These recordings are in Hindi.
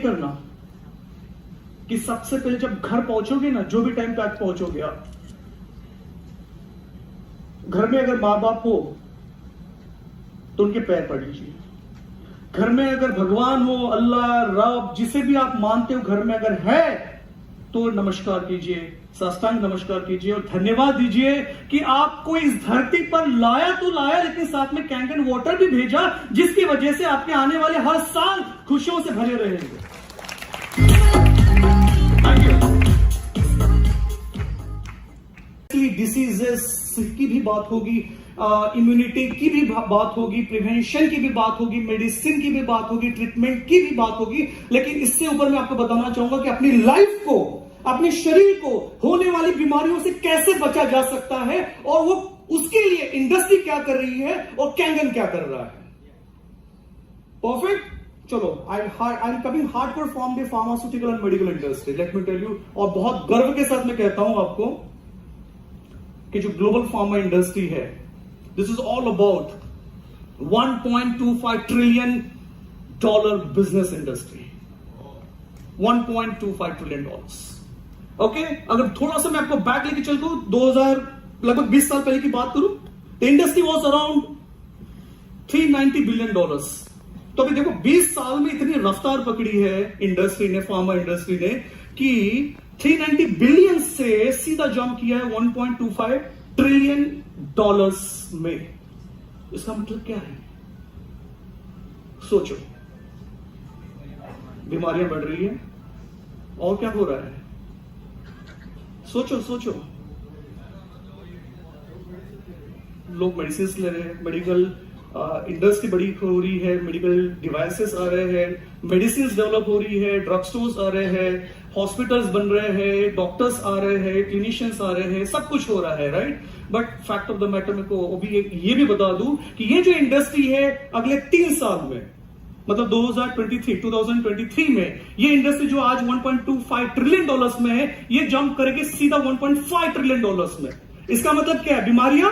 करना कि सबसे पहले जब घर पहुंचोगे ना, जो भी टाइम पे पहुंचोगे आप, घर में अगर मां बाप हो तो उनके पैर पड़ लीजिए। घर में अगर भगवान हो, अल्लाह, रब, जिसे भी आप मानते हो, घर में अगर है तो नमस्कार कीजिए, साष्टांग नमस्कार कीजिए और धन्यवाद दीजिए कि आपको इस धरती पर लाया तो लाया, लेकिन साथ में कैंगन वाटर भी भेजा, जिसकी वजह से आपके आने वाले हर साल खुशियों से भरे रहेंगे। डिसीजेस की भी बात होगी, इम्यूनिटी की भी बात होगी, प्रिवेंशन की भी बात होगी, मेडिसिन की भी बात होगी, ट्रीटमेंट की भी बात होगी, लेकिन इससे ऊपर मैं आपको बताना चाहूंगा कि अपनी लाइफ को, अपने शरीर को होने वाली बीमारियों से कैसे बचा जा सकता है, और वो उसके लिए इंडस्ट्री क्या कर रही है और कैंगन क्या कर रहा है। परफेक्ट। चलो, I am coming hardcore from the pharmaceutical and medical industry, let me tell you, और बहुत गर्व के साथ मैं कहता हूं आपको कि जो ग्लोबल फार्मा इंडस्ट्री है, this is all about $1.25 trillion business industry, $1.25 trillion. Okay, अगर थोड़ा सा मैं आपको बैक लेके चलता हूं, 2000 लगभग 20 साल पहले की बात करूं, the industry was around $390 billion. तो अभी देखो 20 साल में इतनी रफ्तार पकड़ी है इंडस्ट्री ने, फार्मा इंडस्ट्री ने, कि 390 बिलियन से सीधा जंप किया है $1.25 ट्रिलियन में। इसका मतलब क्या है? सोचो, बीमारियां बढ़ रही है और क्या हो रहा है? सोचो, लोग मेडिसिन ले रहे हैं, मेडिकल इंडस्ट्री बड़ी हो रही है, मेडिकल डिवाइसेस आ रहे हैं, मेडिसिन डेवलप हो रही है, ड्रग स्टोर्स आ रहे हैं, हॉस्पिटल्स बन रहे हैं, डॉक्टर्स आ रहे हैं, क्लिनिशियंस आ रहे हैं, सब कुछ हो रहा है, right. But fact of the matter में को अभी ये भी बता दूं कि ये जो इंडस्ट्री है अगले 3 साल में, मतलब 2023 में, ये इंडस्ट्री जो आज $1.25 ट्रिलियन में है, ये जंप करेगी सीधा $1.5 ट्रिलियन में। इसका मतलब क्या है? बीमारियां,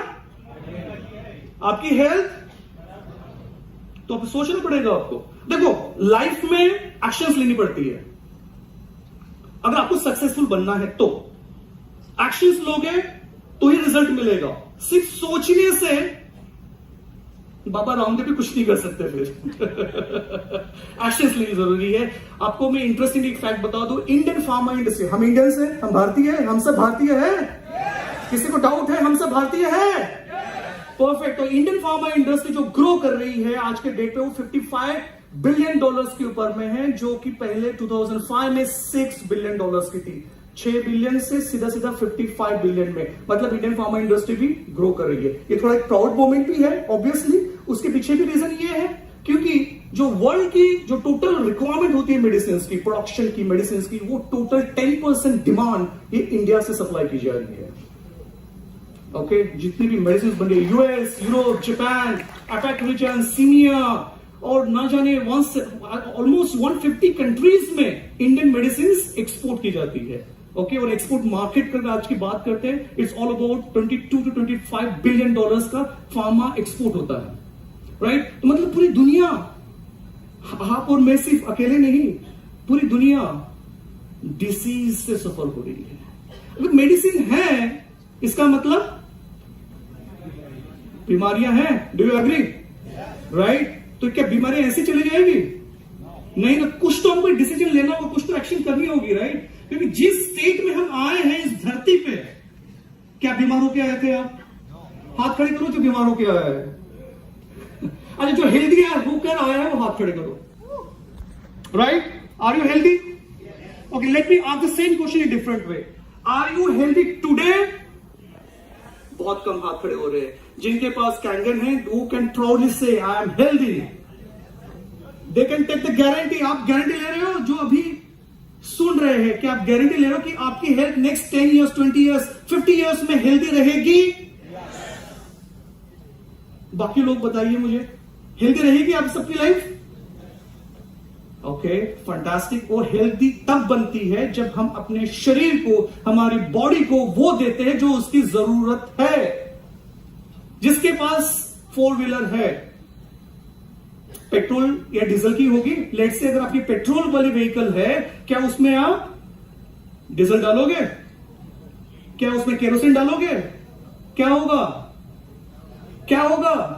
आपकी हेल्थ, तो अब सोचना पड़ेगा आपको। देखो, लाइफ में एक्शंस लेनी पड़ती है। अगर आपको सक्सेसफुल बनना है तो एक्शंस लोगे तो ही रिजल्ट मिलेगा। सिर्फ सोचने से बाबा रामदेव भी कुछ नहीं कर सकते, फिर एक्शंस लेनी जरूरी है। आपको मैं इंटरेस्टिंग एक फैक्ट बता दूं, इंडियन फार्मा इंडस्ट्री, हम इंडियंस हैं, हम भारतीय हैं, हम सब भारतीय हैं, किसी को डाउट है? हम सब भारतीय हैं, परफेक्ट। तो इंडियन फार्मा इंडस्ट्री जो ग्रो कर रही है आज के डेट पे, वो $55 बिलियन के ऊपर में है, जो कि पहले 2005 में $6 बिलियन की थी। 6 बिलियन से सीधा 55 बिलियन में, मतलब इंडियन फार्मा इंडस्ट्री भी ग्रो कर रही है। ये थोड़ा एक प्राउड मोमेंट भी है ऑब्वियसली। उसके पीछे भी रीजन ये है क्योंकि जो वर्ल्ड की जो टोटल रिक्वायरमेंट होती है मेडिसिन की, प्रोडक्शन की, मेडिसिन की, वो टोटल 10% डिमांड ये इंडिया से सप्लाई की जा रही है। ओके, जितनी भी मेडिसिन बन रही है, US, Europe, Japan, APAC region, सीमिया, और ना जाने ऑलमोस्ट 150 कंट्रीज में इंडियन मेडिसिन एक्सपोर्ट की जाती है। ओके, और एक्सपोर्ट मार्केट का आज की बात करते हैं, it's all about $22 to $25 billion का फार्मा एक्सपोर्ट होता है, राइट। तो मतलब पूरी दुनिया, आप और मैं सिर्फ अकेले नहीं, पूरी दुनिया डिसीज से सफर हो रही है। अगर मेडिसिन है, इसका मतलब बीमारियां हैं। Do you agree? राइट। तो क्या बीमारियां ऐसी चली जाएगी? नहीं ना, कुछ तो हमको डिसीजन लेना होगा, कुछ तो एक्शन करनी होगी, राइट। क्योंकि जिस स्टेट में हम आए हैं इस धरती पे, क्या बीमार होके आए थे आप? हाथ खड़े करो जो बीमार होके आया है। अच्छा, जो हेल्दी है वो क्या आया है, वो हाथ खड़े करो, right. Are you healthy? Okay, let me ask the same question in different way. Are you healthy today? बहुत कम हाथ खड़े हो रहे हैं। जिनके पास कैंगन है, वो can proudly say I am healthy. They can take the guarantee. आप गारंटी ले रहे हो, जो अभी सुन रहे हैं, कि आप गारंटी ले रहे हो कि आपकी health next 10 years, 20 years, 50 years में हेल्दी रहेगी? बाकी लोग बताइए मुझे, हेल्दी रहेगी आप सबकी लाइफ? Okay, fantastic. और हेल्दी तब बनती है जब हम अपने शरीर को, हमारी बॉडी को वो देते हैं जो उसकी जरूरत है। जिसके पास 4 व्हीलर है, पेट्रोल या डीजल की होगी। लेट से अगर आपकी पेट्रोल वाली व्हीकल है, क्या उसमें आप डीजल डालोगे? क्या उसमें केरोसिन डालोगे? क्या होगा? क्या होगा?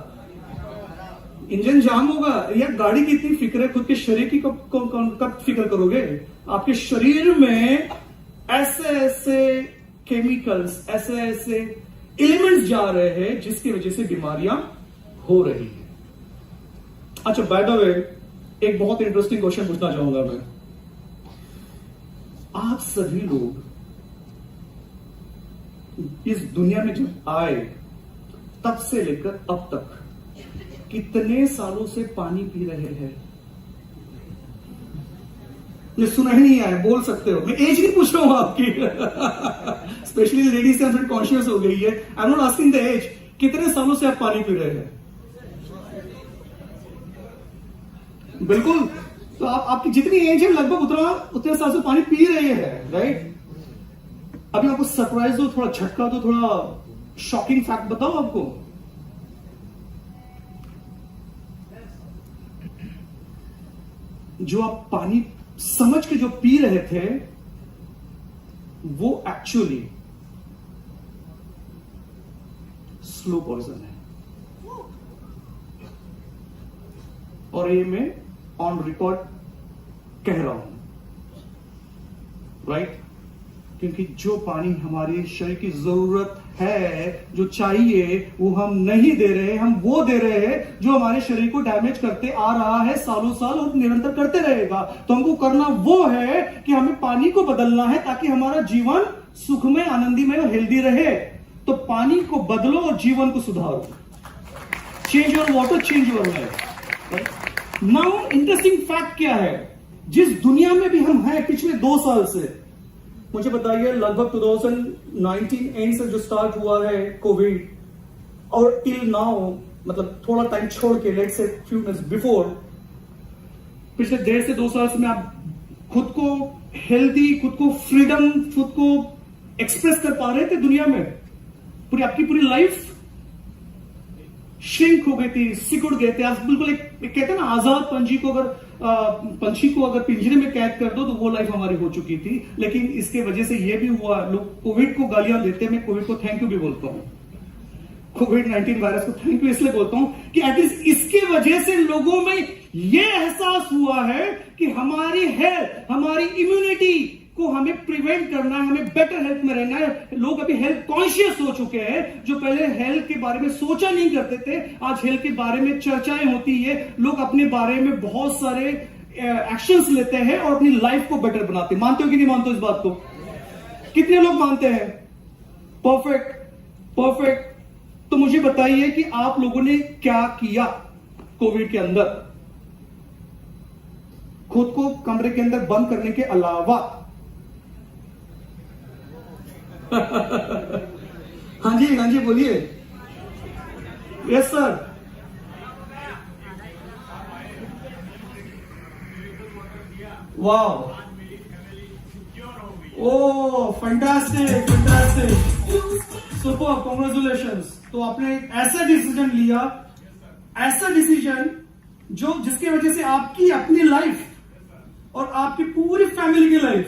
इंजन जाम होगा। या गाड़ी की इतनी फिक्र है, खुद के शरीर की कब फिक्र करोगे? आपके शरीर में ऐसे ऐसे केमिकल्स, ऐसे ऐसे एलिमेंट्स जा रहे हैं जिसकी वजह से बीमारियां हो रही है। अच्छा, बाय द वे, एक बहुत इंटरेस्टिंग क्वेश्चन पूछना चाहूंगा मैं। आप सभी लोग इस दुनिया में जब आए तब से लेकर अब तक कितने सालों से पानी पी रहे हैं? ये सुना ही नहीं आया, बोल सकते हो। मैं एज नहीं पूछ रहा हूं आपकी। स्पेशली लेडीज से कॉन्शियस हो गई है। I am not asking the age. कितने सालों से आप पानी पी रहे हैं? बिल्कुल। तो आपकी जितनी एज है लगभग उतने साल से पानी पी रहे हैं, राइट? अभी आपको सरप्राइज दो, थोड़ा झटका दो, थोड़ा शॉकिंग फैक्ट बताओ आपको। जो आप पानी समझ के जो पी रहे थे, वो एक्चुअली स्लो पॉइजन है। और ये मैं ऑन रिकॉर्ड कह रहा हूं, राइट? क्योंकि जो पानी हमारे शरीर की जरूरत है, जो चाहिए, वो हम नहीं दे रहे। हम वो दे रहे हैं जो हमारे शरीर को डैमेज करते आ रहा है सालों साल और निरंतर करते रहेगा। तो हमको करना वो है कि हमें पानी को बदलना है ताकि हमारा जीवन सुखमय, आनंदीमय और हेल्दी रहे। तो पानी को बदलो और जीवन को सुधारो। Change your water, change your life. Now interesting fact क्या है? जिस दुनिया में भी हम हैं पिछले 2 साल से, मुझे बताइए, लगभग 2019 एंड से जो स्टार्ट हुआ है कोविड, और टिल नाउ, मतलब थोड़ा टाइम छोड़ के, let's say few minutes before, पिछले 1.5 से 2 साल से, में आप खुद को हेल्दी, खुद को फ्रीडम, खुद को एक्सप्रेस कर पा रहे थे दुनिया में? आपकी पूरी लाइफ श्रिंक हो गई थी, सिकुड़ गए थे आप बिल्कुल। एक कहते हैं ना, आजाद पंछी को अगर पिंजरे में कैद कर दो तो वो लाइफ हमारी हो चुकी थी। लेकिन इसके वजह से ये भी हुआ, लोग कोविड को गालियां देते हैं, मैं कोविड को थैंक यू भी बोलता हूं। कोविड-19 वायरस को थैंक यू इसलिए बोलता हूं कि एटलीस्ट इसके वजह से लोगों में ये एहसास हुआ है कि हमारी हेल्थ, हमारी इम्यूनिटी को हमें प्रिवेंट करना है, हमें बेटर हेल्थ में रहना है। लोग अभी हेल्थ कॉन्शियस हो चुके हैं। जो पहले हेल्थ के बारे में सोचा नहीं करते थे, आज हेल्थ के बारे में चर्चाएं होती है। लोग अपने बारे में बहुत सारे एक्शंस लेते हैं और अपनी लाइफ को बेटर बनाते हैं। मानते हो कि नहीं मानते हो इस बात को? कितने लोग मानते हैं? Perfect, perfect. तो मुझे बताइए कि आप लोगों ने क्या किया कोविड के अंदर, खुद को कमरे के अंदर बंद करने के अलावा? हाँ जी बोलिए। Yes sir. Wow, oh fantastic, fantastic, super, congratulations. तो आपने एक ऐसा डिसीजन लिया, ऐसा डिसीजन जिसकी वजह से आपकी अपनी लाइफ और आपकी पूरी फैमिली की लाइफ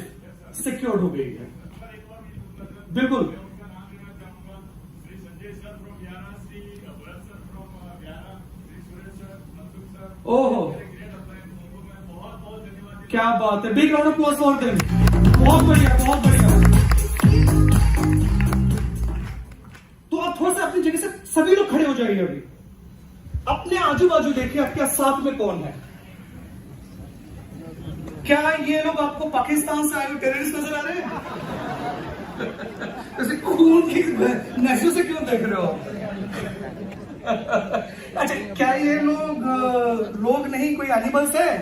सिक्योर हो गई है। बिल्कुल। ओहो, क्या बात है। Big round of applause for them. बहुत बढ़िया, बहुत बढ़िया। तो आप थोड़ा सा अपनी जगह से सभी लोग खड़े हो जाइए। अभी अपने आजू बाजू देखिए, आपके साथ में कौन है? क्या ये लोग आपको पाकिस्तान से आए हुए टेररिस्ट नजर आ रहे हैं? जैसे खून की नसों से क्यों देख रहे हो? अच्छा, क्या ये लोग नहीं, कोई एनिमल्स है?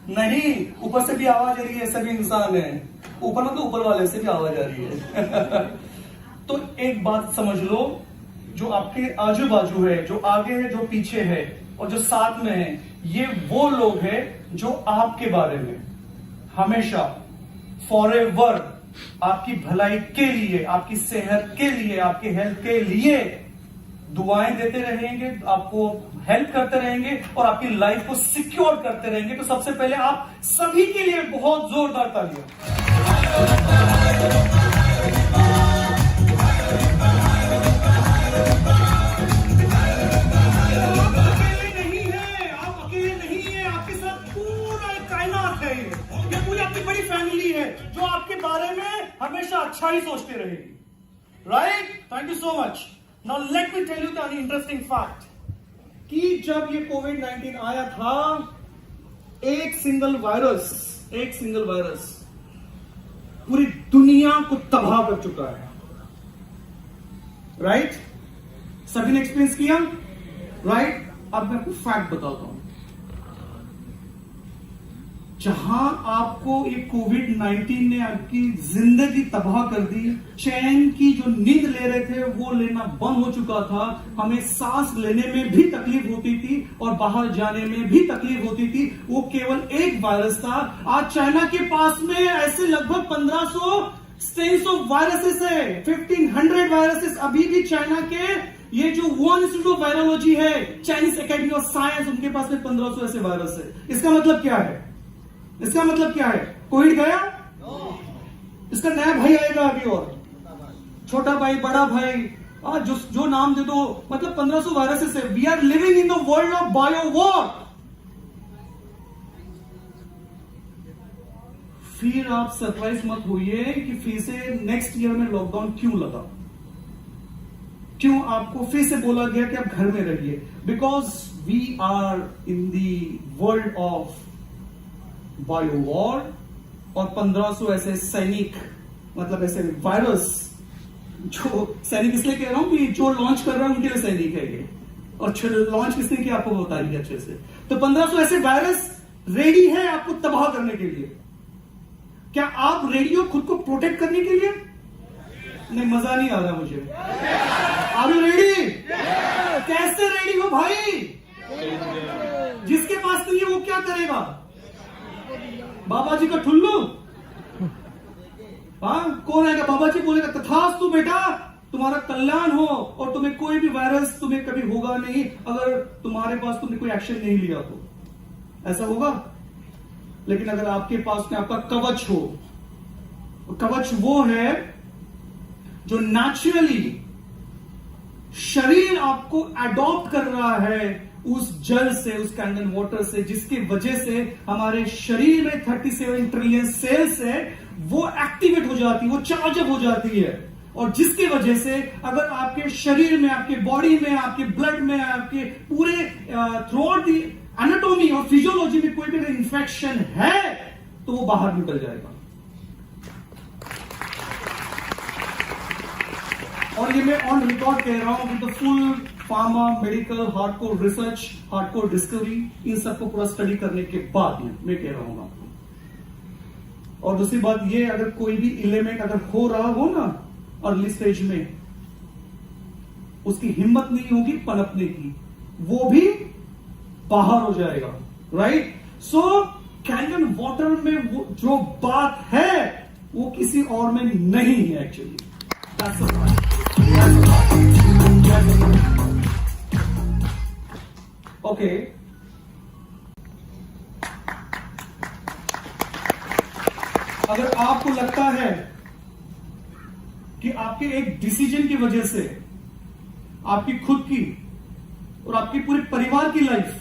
नहीं, ऊपर से भी आवाज आ रही है, सभी इंसान है। ऊपर मतलब ऊपर वाले से भी आवाज आ रही है। तो एक बात समझ लो, जो आपके आजू बाजू है, जो आगे है, जो पीछे है और जो साथ में है, ये वो लोग हैं जो आपके बारे में हमेशा फॉरएवर आपकी भलाई के लिए, आपकी सेहत के लिए, आपकी हेल्थ के लिए दुआएं देते रहेंगे, आपको हेल्प करते रहेंगे और आपकी लाइफ को सिक्योर करते रहेंगे। तो सबसे पहले आप सभी के लिए बहुत जोरदार तालियां। जो आपके बारे में हमेशा अच्छा ही सोचते रहेगी। Right? Thank you so much. Now let me tell you the interesting fact कि जब ये कोविड-19 आया था, एक सिंगल वायरस पूरी दुनिया को तबाह कर चुका है। राइट? सभी ने एक्सपीरियंस किया। राइट? अब मैं आपको फैक्ट बताता हूं। जहां आपको ये कोविड-19 ने आपकी जिंदगी तबाह कर दी, चैन की जो नींद ले रहे थे वो लेना बंद हो चुका था, हमें सांस लेने में भी तकलीफ होती थी और बाहर जाने में भी तकलीफ होती थी, वो केवल एक वायरस था। आज चाइना के पास में ऐसे लगभग 1500 स्ट्रेन्स ऑफ वायरसेस है, 1500 वायरसेस अभी भी चाइना के, ये जो वुहान इंस्टीट्यूट ऑफ वायरोलॉजी है, चाइनीज एकेडमी ऑफ साइंस, उनके पास में 1500 ऐसे वायरस है। इसका मतलब क्या है? कोविड गया? इसका नया भाई आएगा अभी, और छोटा भाई, बड़ा भाई, जो नाम दे दो, मतलब 1500 वायरसेस है। We are living in the world of bio war. फिर आप सरप्राइज मत होइए कि फिर से नेक्स्ट ईयर में लॉकडाउन क्यों लगा, क्यों आपको फिर से बोला गया कि आप घर में रहिए। Because we are in the world of bio war, और 1500 ऐसे सैनिक, मतलब ऐसे वायरस, जो सैनिक इसलिए कह रहा हूं कि जो लॉन्च कर रहा है उनके लिए सैनिक है ये, और लॉन्च किसने किया आपको बताइए अच्छे से। तो 1500 ऐसे वायरस रेडी है आपको तबाह करने के लिए। क्या आप रेडी हो खुद को प्रोटेक्ट करने के लिए? नहीं, मजा नहीं आ रहा मुझे। Are you ready? कैसे रेडी हो भाई? जिसके पास नहीं है वो क्या करेगा? बाबा जी का ठुल्लू? हाँ, कौन आएगा? बाबा जी बोलेगा तथास्तु बेटा, तुम्हारा कल्याण हो और तुम्हें कोई भी वायरस तुम्हें कभी होगा नहीं अगर तुम्हारे पास तुमने कोई एक्शन नहीं लिया तो। ऐसा होगा? लेकिन अगर आपके पास में आपका कवच हो, कवच वो है जो नेचुरली शरीर आपको अडॉप्ट कर रहा है उस जल से, उस कैंडन वाटर से, जिसकी वजह से हमारे शरीर में 37 ट्रिलियन सेल्स है, वो एक्टिवेट हो जाती है, वो चार्ज अप हो जाती है, और जिसकी वजह से अगर आपके शरीर में, आपके बॉडी में, आपके ब्लड में, आपके पूरे थ्रू आउट दी एनाटॉमी और फिजियोलॉजी में कोई भी अगर इंफेक्शन है तो वो बाहर निकल जाएगा। और ये मैं ऑन रिकॉर्ड कह रहा हूं कि the full pharma, medical, hardcore research, hardcore discovery, इन सबको पूरा स्टडी करने के बाद मैं कह रहा हूं आपको। और दूसरी बात ये, अगर कोई भी एलिमेंट अगर हो रहा हो ना अर्ली स्टेज में, उसकी हिम्मत नहीं होगी पनपने की, वो भी बाहर हो जाएगा। राइट? सो कैंडन वाटर में वो जो बात है वो किसी और में नहीं है एक्चुअली। ओके, अगर आपको लगता है कि आपके एक डिसीजन की वजह से आपकी खुद की और आपके पूरे परिवार की लाइफ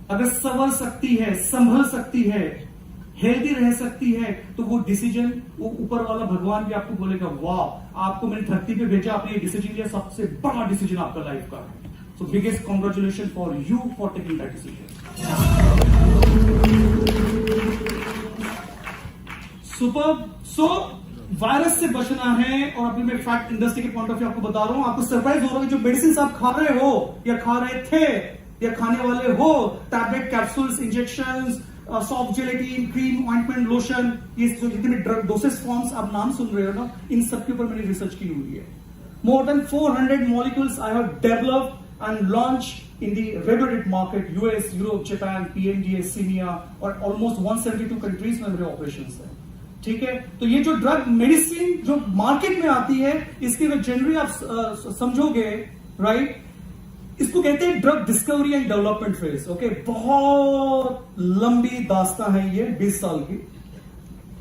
अगर संवर सकती है, संभल सकती है, हेल्दी रह सकती है, तो वो डिसीजन, वो ऊपर वाला भगवान भी आपको बोलेगा वाह, आपको मैंने धरती पे भेजा, आपने ये डिसीजन लिया, सबसे बड़ा डिसीजन आपका लाइफ का है। So biggest congratulation for you for taking that decision. Super. So virus से बचना है, और अभी मैं फैक्ट इंडस्ट्री के पॉइंट ऑफ व्यू आपको बता रहा हूं, आपको सरप्राइज हो रहा है, जो मेडिसिन आप खा रहे हो या खा रहे थे या खाने वाले हो, tablet, capsules, injections, soft gelatin, cream, ointment, lotion, ये जो जितने ड्रग डोसेज फॉर्म्स आप नाम सुन रहे हो ना, इन सबके ऊपर मैंने रिसर्च की हुई है। More than 400 molecules I have developed and launch in the regulated market, US, Europe, Japan, PNDA, CEMEA, और almost 172 countries में मेरे operations है। ठीक है? तो ये जो ड्रग मेडिसिन जो मार्केट में आती है, इसकी अगर जनरली आप समझोगे, राइट, इसको कहते हैं drug discovery and development phase. Okay, बहुत लंबी दास्तां है ये, 20 साल की,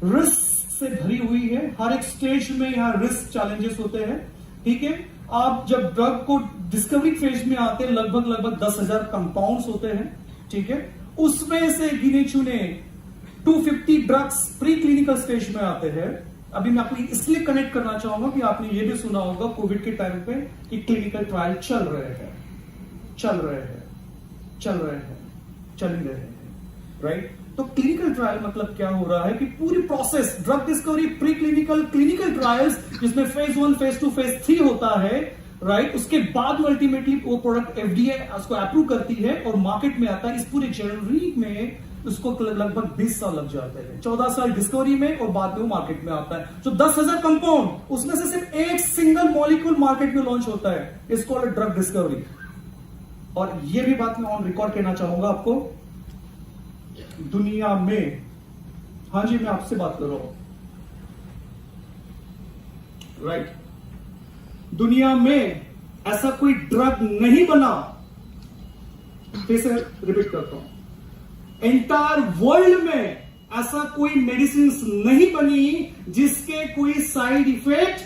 रिस्क से भरी हुई है। हर एक स्टेज में यहां रिस्क चैलेंजेस होते हैं। ठीक है, आप जब ड्रग को डिस्कवरी फेज में आते हैं, लगभग 10,000 कंपाउंड्स होते हैं। ठीक है, उसमें से गिने चुने 250 ड्रग्स प्री क्लिनिकल स्टेज में आते हैं। अभी मैं आपको इसलिए कनेक्ट करना चाहूंगा कि आपने ये भी सुना होगा कोविड के टाइम पे कि क्लिनिकल ट्रायल चल रहे हैं, राइट। तो क्लिनिकल ट्रायल मतलब क्या हो रहा है कि पूरी process, drug discovery, pre clinical, clinical trials, जिसमें फेज 1, फेज 2, फेज 3 होता है, राइट। उसके बाद में अल्टीमेटली वो प्रोडक्ट FDA उसको अप्रूव करती है और मार्केट में आता है। इस पूरे जर्नी में उसको लगभग 20 साल लग जाते हैं, 14 साल डिस्कवरी में, और बाद में वो मार्केट में आता है। जो 10,000 कंपाउंड, उसमें से सिर्फ एक सिंगल मॉलिक्यूल मार्केट में लॉन्च होता है, इट्स कॉल्ड ड्रग डिस्कवरी। और ये भी बात मैं ऑन रिकॉर्ड कहना चाहूंगा आपको, दुनिया में, हाँ जी मैं आपसे बात कर रहा हूं, राइट, दुनिया में ऐसा कोई ड्रग नहीं बना, फिर से रिपीट करता हूं, एंटायर वर्ल्ड में ऐसा कोई मेडिसिन नहीं बनी जिसके कोई साइड इफेक्ट,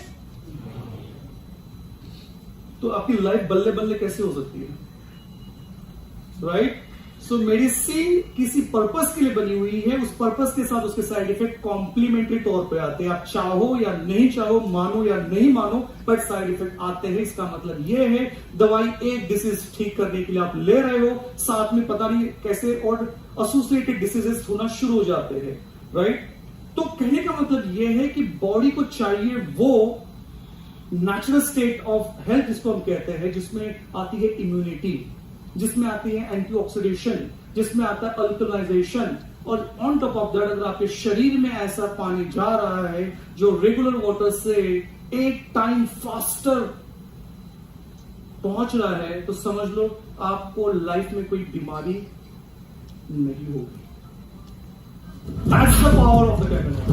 तो आपकी लाइफ बल्ले बल्ले कैसे हो सकती है, राइट। सो मेडिसिन किसी पर्पस के लिए बनी हुई है, उस पर्पस के साथ उसके साइड इफेक्ट कॉम्प्लीमेंट्री तौर पे आते हैं। आप चाहो या नहीं चाहो, मानो या नहीं मानो, बट साइड इफेक्ट आते हैं। इसका मतलब यह है दवाई एक डिसीज ठीक करने के लिए आप ले रहे हो, साथ में पता नहीं कैसे और एसोसिएटेड डिसीजेस होना शुरू हो जाते हैं, राइट। तो कहने का मतलब यह है कि बॉडी को चाहिए वो नेचुरल स्टेट ऑफ हेल्थ, जिसको हम कहते हैं, जिसमें आती है इम्यूनिटी, जिसमें आती है एंटीऑक्सीडेशन, जिसमें आता है अल्कलाइजेशन, और ऑन टॉप ऑफ दैट अगर आपके शरीर में ऐसा पानी जा रहा है जो रेगुलर वाटर से एक टाइम फास्टर पहुंच रहा है, तो समझ लो आपको लाइफ में कोई बीमारी नहीं होगी। That's the power of the capital.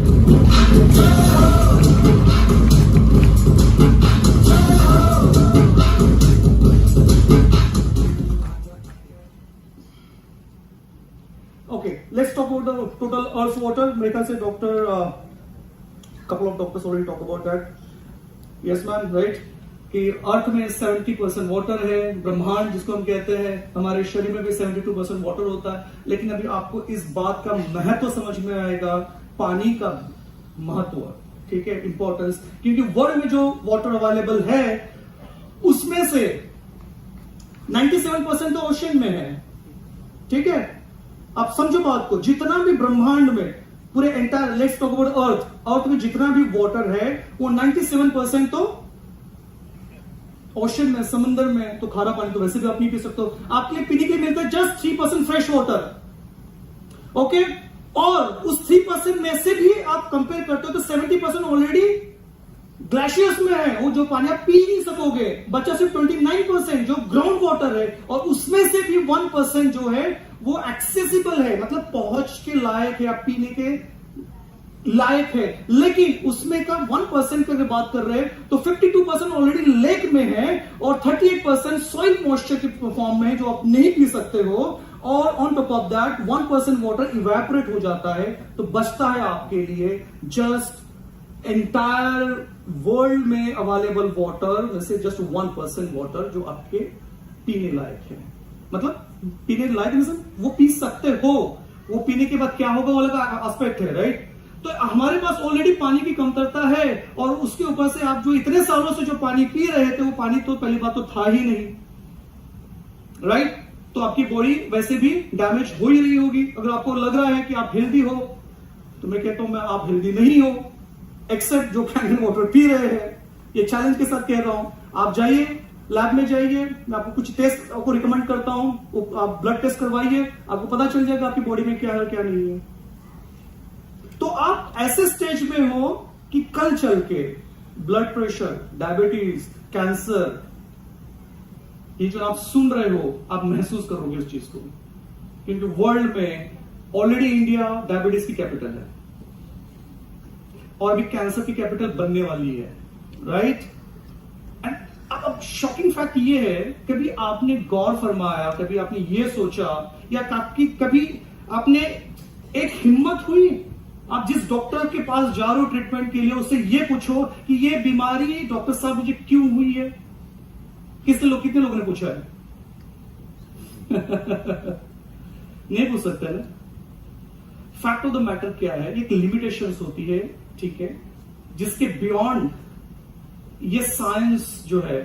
Okay, let's talk about the total Earth water. मेरे ख्याल से doctor, couple of doctors already talk about that. Yes man, right? कि अर्थ में 70% वाटर है, ब्रह्मांड जिसको हम कहते हैं, हमारे शरीर में भी 72% वाटर होता है। लेकिन अभी आपको इस बात का महत्व समझ में आएगा, पानी का महत्व, ठीक है, इंपॉर्टेंस, क्योंकि वर्ल्ड में जो वाटर अवेलेबल है उसमें से 97% तो ओशन में है, ठीक है। आप समझो बात को, जितना भी ब्रह्मांड में पूरे entire, let's talk about earth, अर्थ में जितना भी वाटर है वो 97% तो ओशन में, समंदर में। तो खारा पानी तो वैसे भी आप नहीं पी सकते हो, आपके पीने के लिए मिलता है जस्ट 3% फ्रेश वाटर, ओके। और उस 3% में से भी आप कंपेयर करते हो तो 70% ऑलरेडी ग्लेशियर्स में है, वो जो पानी आप पी नहीं सकोगे। बचा सिर्फ 29% जो ग्राउंड वाटर है, और उसमें से भी 1% जो है वो एक्सेसिबल है, मतलब पहुंच के लायक है, आप पीने के लायक है। लेकिन उसमें का 1% की अगर बात कर रहे हैं तो 52% ऑलरेडी लेक में है, और 38% सॉइल मॉइस्चर के फॉर्म में है जो आप नहीं पी सकते हो। और on top of that 1% water evaporate हो जाता है, तो बचता है आपके लिए जस्ट एंटायर वर्ल्ड में अवेलेबल वाटर में से जस्ट 1% वाटर जो आपके पीने लायक है। मतलब पीने लायक मतलब वो पी सकते हो, वो पीने के बाद क्या होगा वो अलग एस्पेक्ट है, राइट। तो हमारे पास ऑलरेडी पानी की कमतरता है, और उसके ऊपर से आप जो इतने सालों से जो पानी पी रहे थे वो पानी तो पहली बात तो था ही नहीं, राइट। तो आपकी बॉडी वैसे भी डैमेज हो ही रही होगी। अगर आपको लग रहा है कि आप हेल्दी हो, तो मैं कहता हूं मैं आप हेल्दी नहीं हो, एक्सेप्ट जो कैन वाटर पी रहे हैं। ये चैलेंज के साथ कह रहा हूं, आप जाइए लैब में जाइए, मैं आपको कुछ टेस्ट आपको रिकमेंड करता हूं, आप ब्लड टेस्ट करवाइए, आपको पता चल जाएगा आपकी बॉडी में क्या है क्या नहीं है। तो आप ऐसे स्टेज में हो कि कल चल के ब्लड प्रेशर, डायबिटीज, कैंसर, ये जो आप सुन रहे हो आप महसूस करोगे इस चीज को, क्योंकि वर्ल्ड में ऑलरेडी इंडिया डायबिटीज की कैपिटल है, और भी कैंसर की कैपिटल बनने वाली है, राइट। एंड अब शॉकिंग फैक्ट ये है, कभी आपने गौर फरमाया, कभी आपने ये सोचा, या कभी आपने एक हिम्मत हुई, आप जिस डॉक्टर के पास जा रहे हो ट्रीटमेंट के लिए, उससे ये पूछो कि ये बीमारी डॉक्टर साहब मुझे क्यों हुई है? कितने लोगों ने पूछा है? नहीं पूछ सकते ना। फैक्ट ऑफ द मैटर क्या है, एक लिमिटेशंस होती है, ठीक है, जिसके बियॉन्ड ये साइंस जो है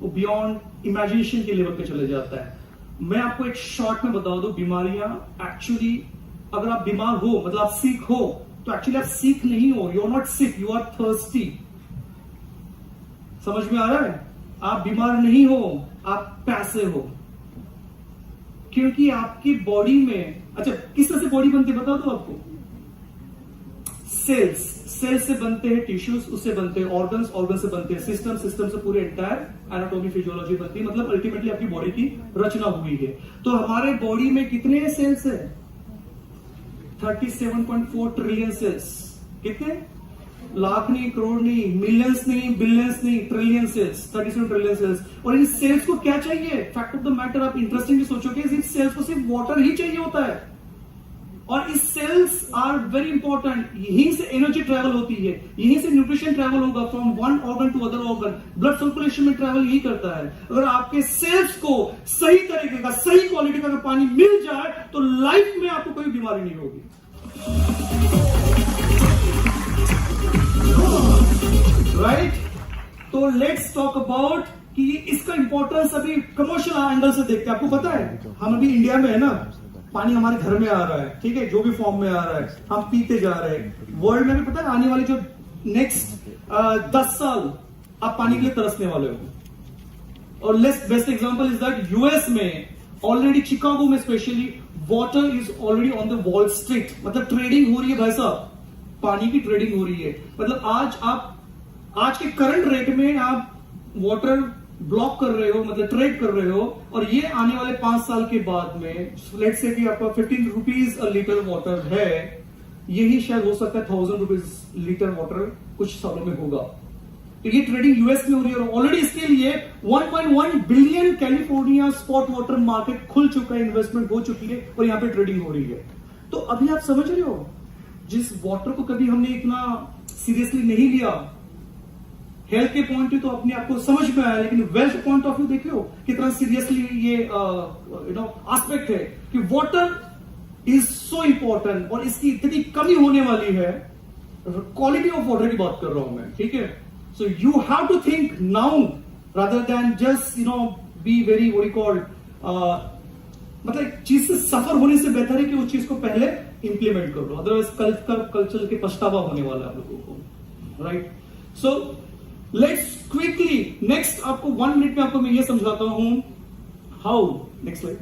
वो बियॉन्ड इमेजिनेशन के लेवल पे चले जाता है। मैं आपको एक शॉर्ट में बता दूं, बीमारियां एक्चुअली, अगर आप बीमार हो मतलब आप सिक हो, तो एक्चुअली आप सिक नहीं हो, you are not sick, you are thirsty. समझ में आ रहा है? आप बीमार नहीं हो, आप पैसे हो, क्योंकि आपकी बॉडी में, अच्छा किस तरह से बॉडी बनती है बता दो आपको। सेल्स से बनते हैं टिश्यूज, उससे बनते हैं ऑर्गन्स, ऑर्गन से बनते हैं सिस्टम से पूरे एंटायर एनाटॉमी फिजियोलॉजी बनती है। मतलब अल्टीमेटली आपकी बॉडी की रचना हुई है। तो हमारे बॉडी में कितने सेल्स है? 37.4 ट्रिलियन सेल्स। कितने? लाख नहीं, करोड़ नहीं, मिलियंस नहीं, बिलियंस नहीं, ट्रिलियन सेल्स, 37 ट्रिलियन सेल्स। और इन सेल्स को क्या चाहिए? फैक्ट ऑफ द मैटर, आप इंटरेस्टिंगली सोचोगे, इस सेल्स को सिर्फ वाटर ही चाहिए होता है। और इस सेल्स आर वेरी इंपॉर्टेंट, यहीं से एनर्जी ट्रेवल होती है, यहीं से न्यूट्रिशन ट्रेवल होगा from one organ to other organ. Blood circulation में ट्रेवल यही करता है। अगर आपके सेल्स को सही तरीके का, सही क्वालिटी का पानी मिल जाए, तो लाइफ में आपको कोई बीमारी नहीं होगी। राइट? तो लेट्स टॉक अबाउट कि इसका इंपॉर्टेंस अभी कमर्शियल एंगल से देखते हैं। आपको पता है, हम अभी इंडिया में है ना, पानी हमारे घर में आ रहा है, ठीक है, जो भी फॉर्म में आ रहा है, हम पीते जा रहे हैं। वर्ल्ड में भी पता है, आने वाले जो नेक्स्ट 10 साल आप पानी के लिए तरसने वाले हो। और best example is that US में ऑलरेडी, शिकागो में specially, water is already on the wall street. मतलब ट्रेडिंग हो रही है भाई साहब, पानी की ट्रेडिंग हो रही है। मतलब आज के करंट रेट में आप वाटर ब्लॉक कर रहे हो, मतलब ट्रेड कर रहे हो, और ये आने वाले 5 साल के बाद में, लेट्स से कि आपका 15 रुपीज अ लीटर वाटर है, यही शायद हो सकता है 1000 रुपीज लीटर वाटर कुछ सालों में होगा। तो ये ट्रेडिंग यूएस में हो रही है, और ऑलरेडी इसके लिए 1.1 billion California spot water market खुल चुका है, इन्वेस्टमेंट हो चुकी है, और यहां पे ट्रेडिंग हो रही है। तो अभी आप समझ रहे हो, जिस वाटर को कभी हमने इतना सीरियसली नहीं लिया, हेल्थ के पॉइंट व्यू तो अपने आपको समझ में आया, लेकिन वेल्थ पॉइंट ऑफ व्यू देख लो कितना सीरियसली ये एस्पेक्ट है कि वाटर इज सो इंपॉर्टेंट, और इसकी इतनी कमी होने वाली है। क्वालिटी ऑफ वाटर की बात कर रहा हूं मैं, ठीक है। So you have to think now rather than just be very what you called, मतलब एक चीज से सफर होने से बेहतर है कि उस चीज को पहले इंप्लीमेंट कर लो, अदरवाइज कल्चर के पछतावा होने वाला है आप लोगों को। Right? So let's quickly next, आपको 1 मिनट में आपको मैं ये समझाता हूं how. Next slide.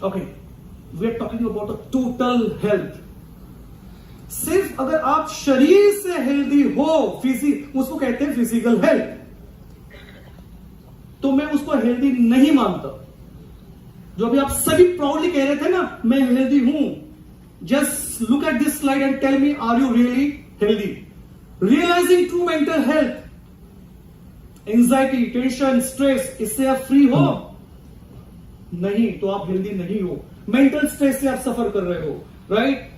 Okay, we are talking about a total health. सिर्फ अगर आप शरीर से हेल्दी हो, उसको कहते हैं फिजिकल हेल्थ, तो मैं उसको हेल्दी नहीं मानता। जो अभी आप सभी प्राउडली कह रहे थे ना, मैं हेल्दी हूं, just look at this slide and tell me, are you really healthy? Realising true mental health, anxiety, tension, stress, इससे आप फ्री हो? नहीं, तो आप हेल्दी नहीं हो। मेंटल स्ट्रेस से आप सफर कर रहे हो। राइट?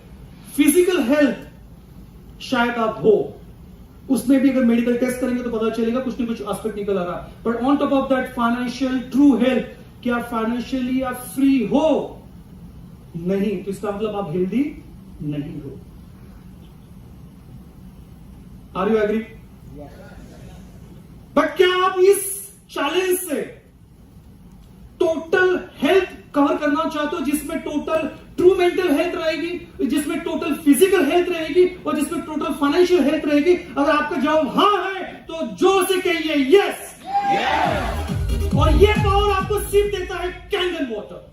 फिजिकल हेल्थ शायद आप हो, उसमें भी अगर मेडिकल टेस्ट करेंगे तो पता चलेगा कुछ न कुछ एस्पेक्ट निकल आ रहा। But on top of that, financial true health, क्या फाइनेंशियली आप फ्री हो? नहीं, तो इसका मतलब आप हेल्दी नहीं हो। Are you agree? बट क्या आप इस चैलेंज से टोटल हेल्थ कवर करना चाहते हो, जिसमें टोटल ट्रू मेंटल हेल्थ रहेगी, जिसमें टोटल फिजिकल हेल्थ रहेगी, और जिसमें टोटल फाइनेंशियल हेल्थ रहेगी? अगर आपका जवाब हां है तो जोर से कहिए यस। और ये पावर आपको सिर्फ देता है कैंडल वाटर।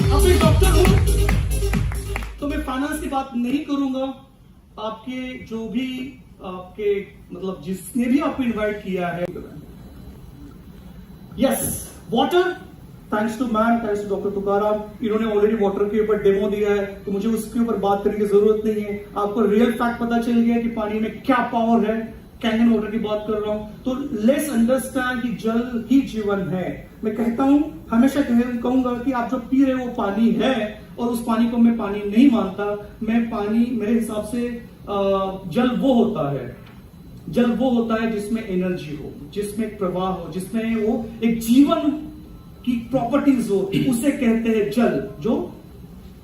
अब मैं डॉक्टर हूं तो मैं फाइनेंस की बात नहीं करूंगा। आपके जो भी आपके मतलब जिसने भी आपको इनवाइट किया है, yes, water thanks to ma'am, thanks to doctor Tukaram, इन्होंने ऑलरेडी वाटर के ऊपर डेमो दिया है, तो मुझे उसके ऊपर बात करने की जरूरत नहीं है। आपको रियल फैक्ट पता चल गया कि पानी में क्या पावर है। कैंगन वाटर की बात कर रहा हूं, तो लेट्स अंडरस्टैंड कि जल ही जीवन है। मैं कहता हूं, हमेशा कहूंगा कि आप जो पी रहे हो वो पानी है, और उस पानी को मैं पानी नहीं मानता। मैं पानी, मेरे हिसाब से जल वो होता है, जल वो होता है जिसमें एनर्जी हो, जिसमें एक प्रवाह हो, जिसमें वो एक जीवन की प्रॉपर्टीज हो, उसे कहते हैं जल, जो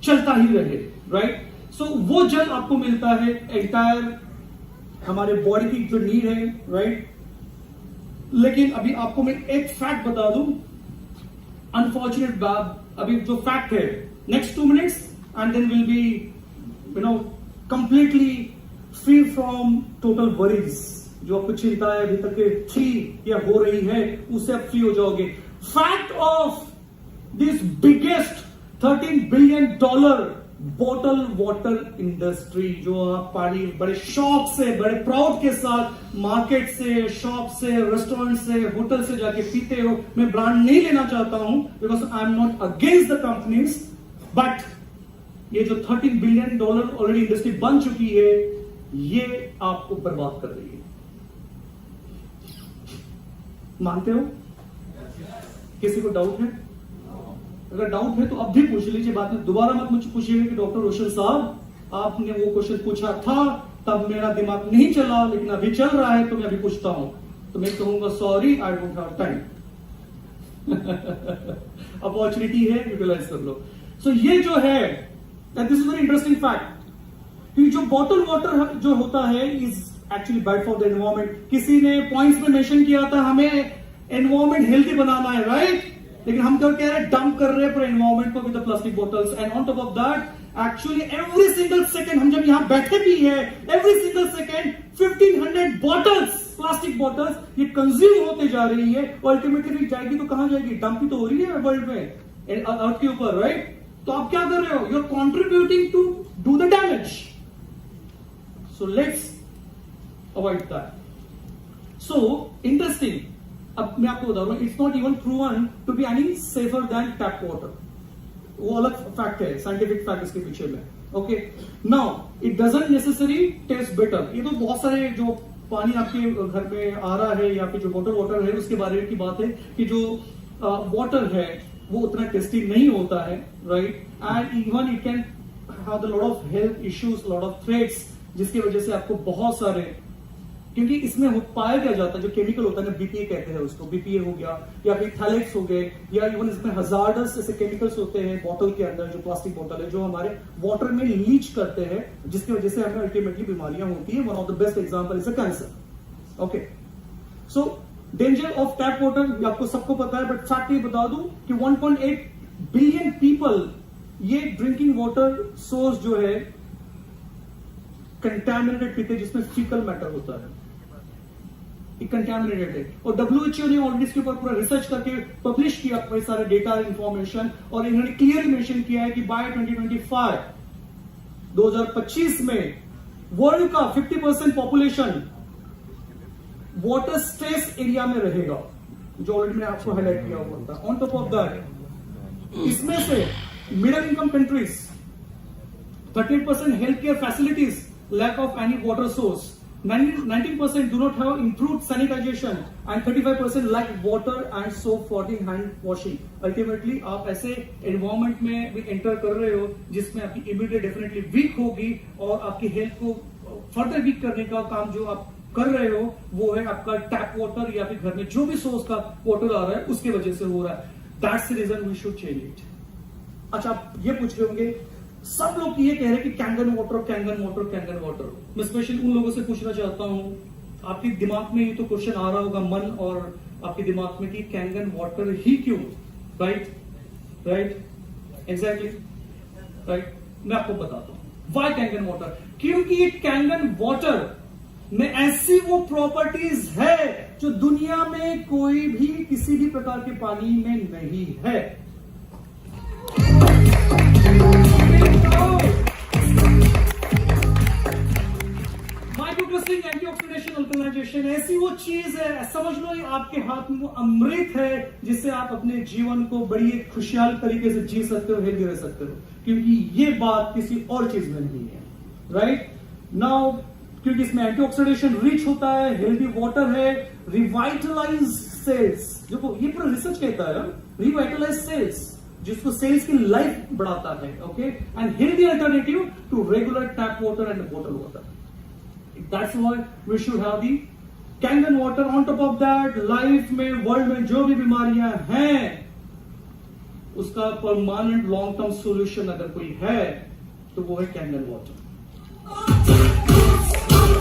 चलता ही रहे, राइट। सो वो जल आपको मिलता है एंटायर हमारे बॉडी की जो नीड है, राइट। लेकिन अभी आपको मैं एक फैक्ट बता दूं, अनफॉर्चुनेट बात, अभी जो फैक्ट है, next 2 minutes and then will be completely free from total worries. जो आपको चिंता है अभी तक थी या हो रही है, उससे आप फ्री हो जाओगे। Fact of this biggest $13 billion bottle water industry, जो आप पानी बड़े शौक से, बड़े प्राउड के साथ मार्केट से, शॉप से, रेस्टोरेंट से, होटल से जाके पीते हो। मैं ब्रांड नहीं लेना चाहता हूं, because I am not against the companies, but ये जो $13 बिलियन ऑलरेडी इंडस्ट्री बन चुकी है, ये आपको बर्बाद कर रही है। मानते हो? किसी को डाउट है? अगर डाउट है तो अब भी पूछ लीजिए, बाद में दोबारा मत मुझे पूछिएगा कि डॉक्टर रोशन साहब आपने वो क्वेश्चन पूछा था, तब मेरा दिमाग नहीं चला, लेकिन अभी चल रहा है तो मैं अभी पूछता हूं। तो मैं कहूंगा sorry, I don't have time. Opportunity है, यूटिलाइज कर लो। सो ये जो है, this is very interesting fact कि जो बॉटल वाटर जो होता है is actually bad for the environment. किसी ने पॉइंट्स में मेंशन किया था हमें एनवायरमेंट हेल्थी बनाना है, राइट। लेकिन हम क्या कह रहे हैं, डंप कर रहे हैं पूरे एनवायरमेंट को with the plastic bottles. And on top of that actually every single second, हम जब यहां बैठे भी है, every single second 1500 bottles, plastic bottles ये कंज्यूम होते जा रही है। अल्टीमेटली जाएगी तो कहां जाएगी? डंप ही तो हो रही है वर्ल्ड में, अर्थ के ऊपर, राइट। तो आप क्या कर रहे हो? You are contributing to do the damage. So let's avoid that. So interesting, अब मैं आपको बता रहा हूं, it's not even proven to be any safer than tap water. वो अलग फैक्ट है, साइंटिफिक फैक्ट इसके पीछे में। Okay, now it doesn't necessary taste better. ये तो बहुत सारे जो पानी आपके घर में आ रहा है या फिर जो बॉटल वाटर है उसके बारे में की बात है कि जो वाटर है वो उतना टेस्टी नहीं होता है, right. And even it can have the lot of health issues, lot of threats, जिसकी वजह से आपको बहुत सारे, क्योंकि इसमें पाया क्या जाता है जो केमिकल होता है ना, बीपीए कहते हैं उसको, बीपीए हो गया या फिर थैलेट्स हो गए, या इवन इसमें हजार्डस ऐसे केमिकल्स होते हैं बॉटल के अंदर, जो प्लास्टिक बॉटल है, जो हमारे वाटर में लीच करते हैं, जिसकी वजह से हमें अल्टीमेटली बीमारियां होती है। One of the best example is a cancer. Okay, so danger of tap water आपको सबको पता है, बट फैक्ट ये बता दूं कि 1.8 बिलियन पीपल ये ड्रिंकिंग वाटर सोर्स जो है कंटैमिनेटेड पीते, जिसमें फीकल मैटर होता है, कंटैमिनेटेड है। और WHO ने ऑलरेडी इसके ऊपर पूरा रिसर्च करके पब्लिश किया कई सारे डेटा इंफॉर्मेशन, और इन्होंने क्लियरली मेंशन किया है कि बाय 2025 में वर्ल्ड का 50% पॉपुलेशन वाटर स्ट्रेस एरिया में रहेगा, जो ऑलरेडी मैंने आपको हाईलाइट किया हुआ था। ऑन टॉप ऑफ दैट, इसमें से middle income countries 38% health care facilities, lack of any water source, 19% do not have improved sanitation, and 35% lack water and soap for the hand washing. Ultimately आप ऐसे environment में भी enter कर रहे हो जिसमें आपकी immunity डेफिनेटली वीक होगी, और आपकी हेल्थ को फर्दर वीक करने का काम जो आप कर रहे हो वो है आपका टैप वाटर, या फिर घर में जो भी सोर्स का वाटर आ रहा है उसके वजह से हो रहा है। That's the reason we should change it. अच्छा, आप ये पूछ रहे होंगे, सब लोग ये कह रहे हैं कि Kangen water, Kangen water, Kangen water. मैं स्पेशली उन लोगों से पूछना चाहता हूं, आपके दिमाग में ये तो क्वेश्चन आ रहा होगा, मन और आपके दिमाग में, कि कैंगन वाटर ही क्यों? Right, exactly, right. मैं आपको बताता हूं व्हाई कैंगन वाटर। क्योंकि ये कैंगन वाटर में ऐसी वो प्रॉपर्टीज है जो दुनिया में कोई भी किसी भी प्रकार के पानी में नहीं है। रिवर्सिंग एंटीऑक्सीडेशन अल्कलाइजेशन ऐसी वो चीज है, समझ लो ये आपके हाथ में वो अमृत है जिससे आप अपने जीवन को बड़ी एक खुशहाल तरीके से जी सकते हो, हेल्दी रह सकते हो, क्योंकि ये बात किसी और चीज में नहीं है। राइट नाउ क्योंकि इसमें एंटीऑक्सीडेशन रिच होता है, हेल्दी वाटर है, रिवाइटलाइज सेल्स, जो ये पूरा रिसर्च कहता है, रिवाइटलाइज सेल्स जिसको सेल्स की लाइफ बढ़ाता है, okay, and healthy alternative to regular tap water and bottle water. That's why we should have the Kangen water. On top of that, life में, वर्ल्ड में जो भी बीमारियां हैं उसका परमानेंट लॉन्ग टर्म सॉल्यूशन अगर कोई है तो वो है कैंगन वाटर।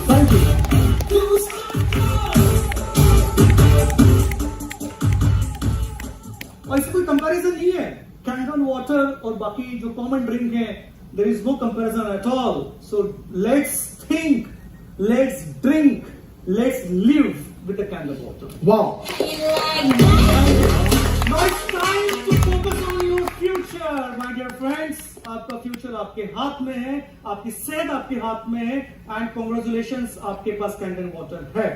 Thank you. और इससे कोई कंपैरिजन नहीं है, कैंगन वाटर और बाकी जो कॉमन ड्रिंक है, there is no comparison at all. So let's think, let's drink, let's live with the Kangen water. Wow, Now it's time to focus on your future, my dear friends. आपका फ्यूचर आपके हाथ में है, आपकी सेहत आपके हाथ में है, एंड कॉन्ग्रेचुलेशंस, आपके पास कैंगन वाटर है।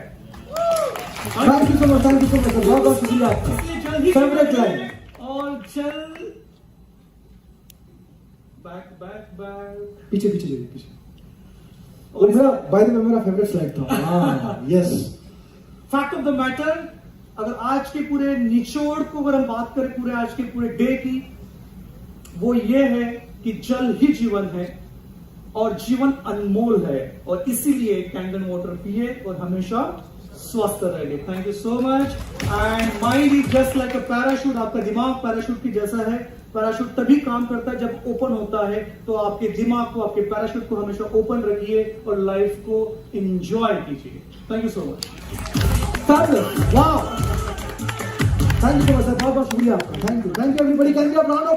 Thank you so much, thank you so much sir, बहुत बहुत शुक्रिया आपका। इसलिए जल्द ही फेवरेट लाइन और जल्द बैक पीछे पीछे जाइए, पीछे। और मेरा बाय द वे मेरा फेवरेट स्लाइड था। हाँ yes. Fact of the matter, अगर आज के पूरे निचोड़ को अगर हम बात करें पूरे आज के पूरे डे की, वो ये है कि जल ही जीवन है और जीवन अनमोल है, और इसीलिए कैंगन वाटर पिए और हमेशा स्वस्थ रहेंगे। Thank you so much. And mind is just like a parachute, आपका दिमाग पैराशूट की जैसा है। पैराशूट तभी काम करता है जब ओपन होता है, तो आपके दिमाग को, आपके पैराशूट को हमेशा ओपन रखिए और लाइफ को एंजॉय कीजिए। Thank you so much. Wow, thank you so much sir, बहुत बहुत शुक्रिया आपका। Thank you everybody, can we have round of